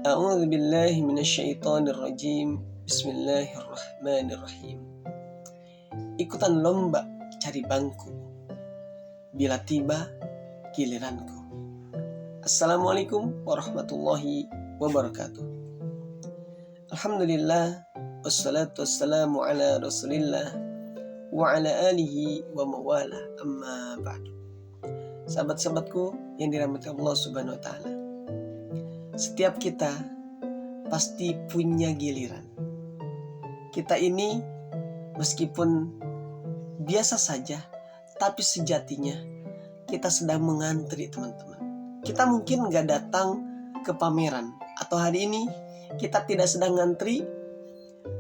A'udzu billahi minasyaitonir rajim. Bismillahirrahmanirrahim. Ikutan lomba cari bangku bila tiba giliranku. Assalamualaikum warahmatullahi wabarakatuh. Alhamdulillah, wassalatu wassalamu ala rasulillah wa ala alihi wa mawala, amma ba'du. Sahabat-sahabatku yang dirahmati Allah subhanahu wa ta'ala, setiap kita pasti punya giliran. Kita ini meskipun biasa saja, tapi sejatinya kita sedang mengantri, teman-teman. Kita mungkin gak datang ke pameran, atau hari ini kita tidak sedang ngantri,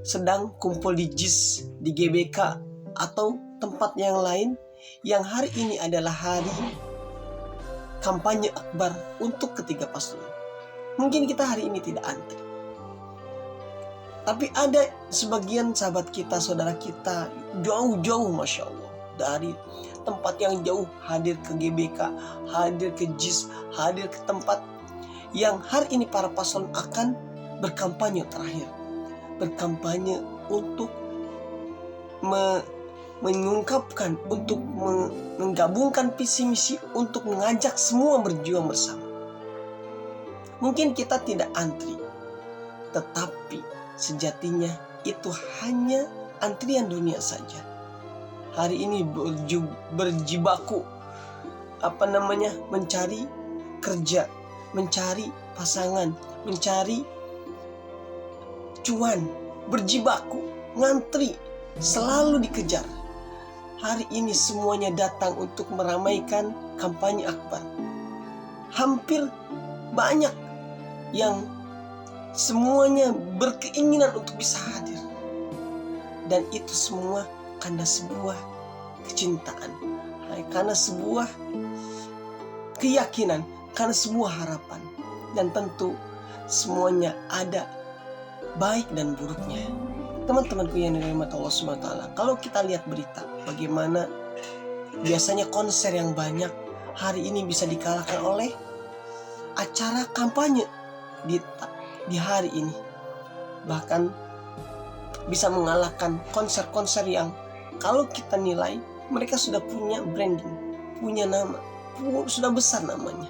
sedang kumpul di JIS, di GBK, atau tempat yang lain, yang hari ini adalah hari kampanye akbar untuk ketiga paslon. Mungkin kita hari ini tidak antri, tapi ada sebagian sahabat kita, saudara kita, jauh-jauh Masya Allah, dari tempat yang jauh hadir ke GBK, hadir ke JIS, hadir ke tempat yang hari ini para paslon akan berkampanye terakhir. Berkampanye untuk mengungkapkan, untuk menggabungkan visi misi, untuk mengajak semua berjuang bersama. Mungkin kita tidak antri, tetapi sejatinya itu hanya antrian dunia saja. Hari ini berjibaku mencari kerja, mencari pasangan, mencari cuan, berjibaku, ngantri, selalu dikejar. Hari ini semuanya datang untuk meramaikan kampanye akbar. Hampir banyak yang semuanya berkeinginan untuk bisa hadir. Dan itu semua karena sebuah kecintaan, karena sebuah keyakinan, karena sebuah harapan. Dan tentu semuanya ada baik dan buruknya. Teman-temanku yang dirahmati Allah Subhanahu wa ta'ala, kalau kita lihat berita bagaimana biasanya konser yang banyak hari ini bisa dikalahkan oleh acara kampanye di hari ini. Bahkan bisa mengalahkan konser-konser yang kalau kita nilai mereka sudah punya branding, punya nama, sudah besar namanya.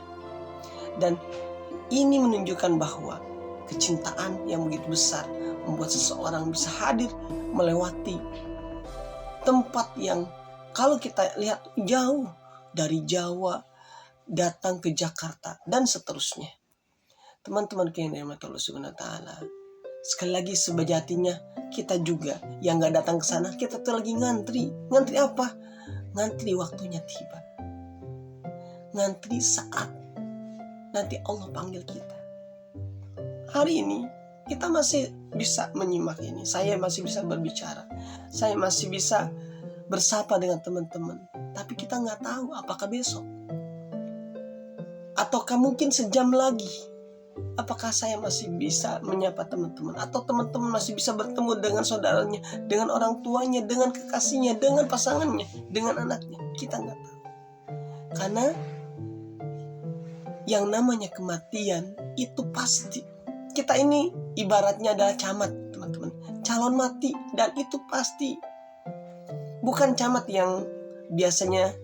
Dan ini menunjukkan bahwa kecintaan yang begitu besar membuat seseorang bisa hadir melewati tempat yang kalau kita lihat jauh, dari Jawa datang ke Jakarta dan seterusnya. Teman-teman yang dirahmati Allah Subhanahu wa ta'ala, sekali lagi sejatinya kita juga yang gak datang ke sana, kita tuh lagi ngantri. Ngantri apa? Ngantri waktunya tiba. Ngantri saat nanti Allah panggil kita. Hari ini kita masih bisa menyimak ini. Saya masih bisa berbicara. Saya masih bisa bersapa dengan teman-teman. Tapi kita nggak tahu apakah besok. Ataukah mungkin sejam lagi. Apakah saya masih bisa menyapa teman-teman. Atau teman-teman masih bisa bertemu dengan saudaranya, dengan orang tuanya, dengan kekasihnya, dengan pasangannya, dengan anaknya. Kita nggak tahu. Karena yang namanya kematian itu pasti. Kita ini ibaratnya adalah camat, teman-teman. Calon mati, dan itu pasti. Bukan camat yang biasanya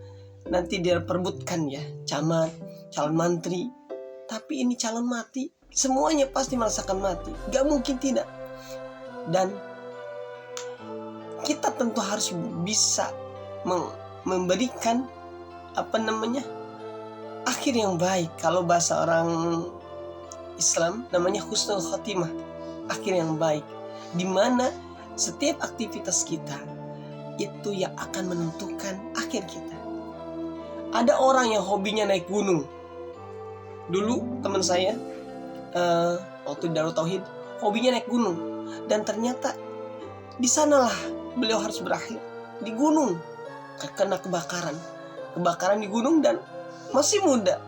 nanti dia perebutkan ya, camat, calon mantri. Tapi ini calon mati, semuanya pasti merasakan mati. Gak mungkin tidak. Dan kita tentu harus bisa memberikan akhir yang baik. Kalau bahasa orang Islam namanya husnul khotimah, akhir yang baik, di mana setiap aktivitas kita itu yang akan menentukan akhir kita. Ada orang yang hobinya naik gunung. Dulu teman saya waktu Darut Tauhid hobinya naik gunung, dan ternyata di sanalah beliau harus berakhir, di gunung, kena kebakaran di gunung, dan masih muda.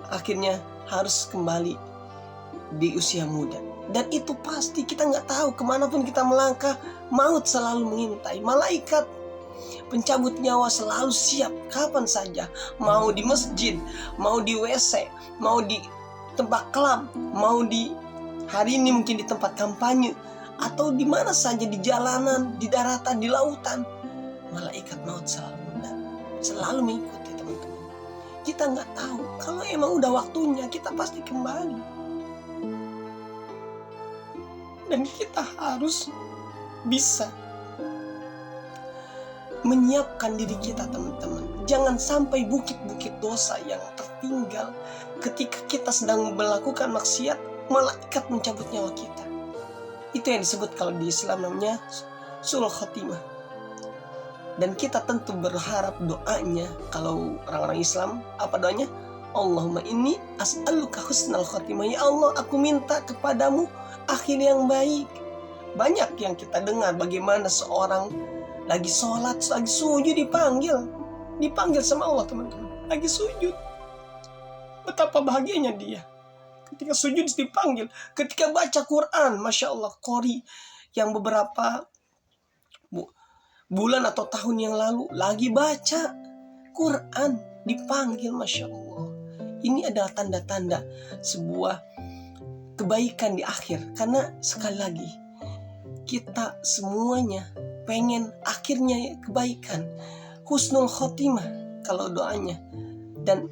Akhirnya harus kembali di usia muda. Dan itu pasti, kita nggak tahu kemanapun kita melangkah, maut selalu mengintai. Malaikat pencabut nyawa selalu siap kapan saja, mau di masjid, mau di WC, mau di tempat klub, mau di hari ini mungkin di tempat kampanye, atau di mana saja, di jalanan, di daratan, di lautan, malaikat maut selalu mengikuti teman-teman. Kita nggak tahu, kalau emang udah waktunya kita pasti kembali. Dan kita harus bisa menyiapkan diri kita teman-teman. Jangan sampai bukit-bukit dosa yang tertinggal ketika kita sedang melakukan maksiat, malaikat mencabut nyawa kita. Itu yang disebut kalau di Islam namanya sul khotimah. Dan kita tentu berharap doanya, kalau orang-orang Islam apa doanya? Allahumma inni as'aluka husnal khotimah. Ya Allah, aku minta kepadamu akhir yang baik. Banyak yang kita dengar bagaimana seorang lagi sholat, lagi sujud dipanggil sama Allah teman-teman. Lagi sujud, betapa bahagianya dia ketika sujud dipanggil. Ketika baca Quran, Masya Allah, qori yang beberapa bulan atau tahun yang lalu lagi baca Quran dipanggil, Masya Allah. Ini adalah tanda-tanda sebuah kebaikan di akhir. Karena sekali lagi, kita semuanya pengen akhirnya kebaikan, husnul khotimah kalau doanya. Dan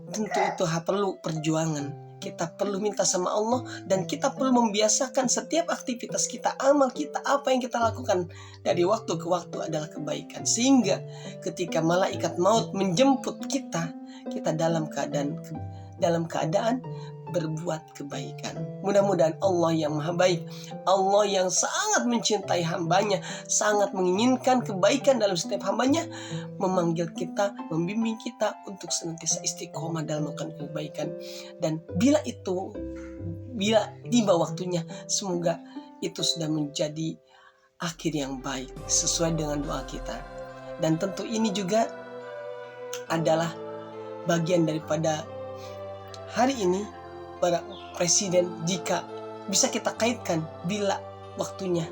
tentu itu perlu perjuangan. Kita perlu minta sama Allah, dan kita perlu membiasakan setiap aktivitas kita, amal kita, apa yang kita lakukan dari waktu ke waktu adalah kebaikan. Sehingga ketika malaikat maut menjemput kita, kita dalam keadaan berbuat kebaikan. Mudah-mudahan Allah yang maha baik, Allah yang sangat mencintai hambanya, sangat menginginkan kebaikan dalam setiap hambanya, memanggil kita, membimbing kita untuk senantiasa istiqomah dalam melakukan kebaikan. Dan bila tiba waktunya, semoga itu sudah menjadi akhir yang baik sesuai dengan doa kita. Dan tentu ini juga adalah bagian daripada hari ini para presiden, jika bisa kita kaitkan bila waktunya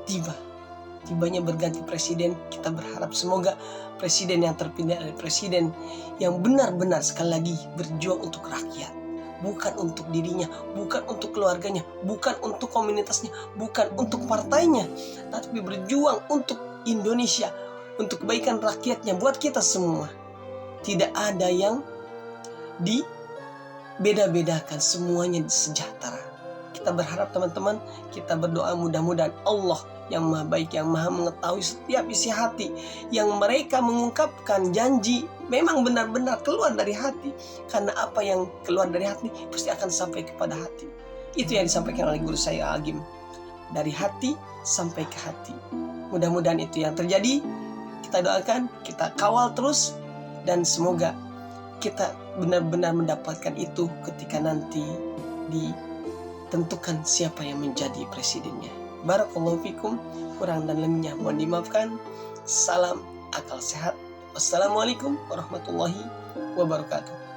tibanya berganti presiden, kita berharap semoga presiden yang terpilih adalah presiden yang benar-benar sekali lagi berjuang untuk rakyat, bukan untuk dirinya, bukan untuk keluarganya, bukan untuk komunitasnya, bukan untuk partainya, tapi berjuang untuk Indonesia, untuk kebaikan rakyatnya, buat kita semua. Tidak ada yang beda-bedakan, semuanya sejahtera. Kita berharap teman-teman, kita berdoa mudah-mudahan Allah yang maha baik, yang maha mengetahui setiap isi hati, yang mereka mengungkapkan janji memang benar-benar keluar dari hati. Karena apa yang keluar dari hati pasti akan sampai kepada hati. Itu yang disampaikan oleh guru saya Agim, dari hati sampai ke hati. Mudah-mudahan itu yang terjadi. Kita doakan, kita kawal terus, dan semoga kita benar-benar mendapatkan itu ketika nanti ditentukan siapa yang menjadi presidennya. Barakallahu fikum, kurang dan lebihnya mohon dimaafkan. Salam akal sehat. Wassalamualaikum warahmatullahi wabarakatuh.